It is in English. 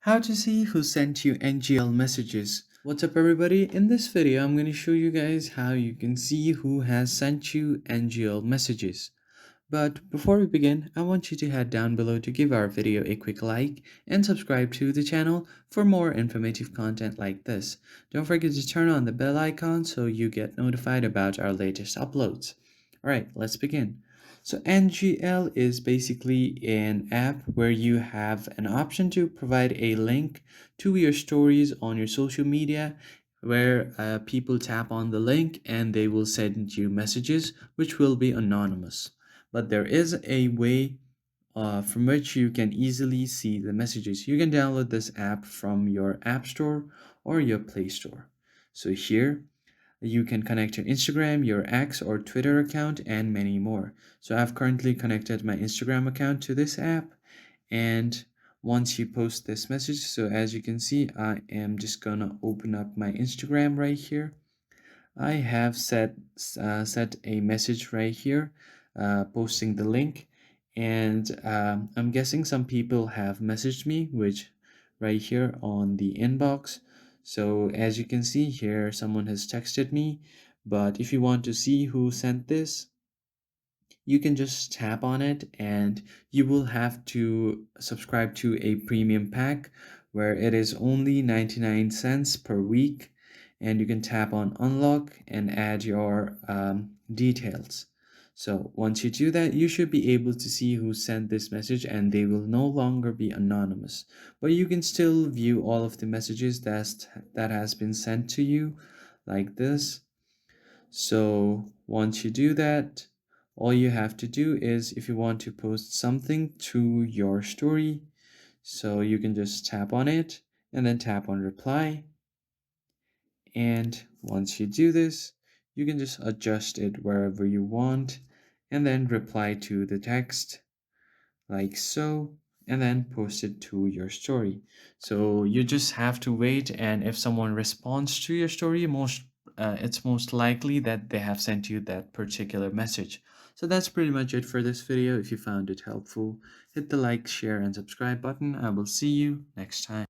How to see who sent you NGL messages. What's up everybody? In this video I'm going to show you guys how you can see who has sent you NGL messages. But before we begin, I want you to head down below to give our video a quick like and subscribe to the channel for more informative content like this. Don't forget to turn on the bell icon so you get notified about our latest uploads. Alright, let's begin. So NGL is basically an app where you have an option to provide a link to your stories on your social media where people tap on the link and they will send you messages which will be anonymous. But there is a way from which you can easily see the messages. You can download this app from your App Store or your Play Store. So here you can connect your Instagram, your X or Twitter account, and many more. So I've currently connected my Instagram account to this app, and once you post this message, so as you can see, I am just gonna open up my Instagram right here. I have set a message right here, posting the link, and I'm guessing some people have messaged me, which right here on the inbox. So as you can see here, someone has texted me, but if you want to see who sent this, you can just tap on it and you will have to subscribe to a premium pack where it is only 99 cents per week, and you can tap on unlock and add your details. So once you do that, you should be able to see who sent this message and they will no longer be anonymous, but you can still view all of the messages that has been sent to you like this. So once you do that, all you have to do is, if you want to post something to your story, so you can just tap on it and then tap on reply. And once you do this, you can just adjust it wherever you want and then reply to the text like so, and then post it to your story. So you just have to wait, and if someone responds to your story, it's most likely that they have sent you that particular message. So that's pretty much it for this video. If you found it helpful, hit the like, share, and subscribe button. I will see you next time.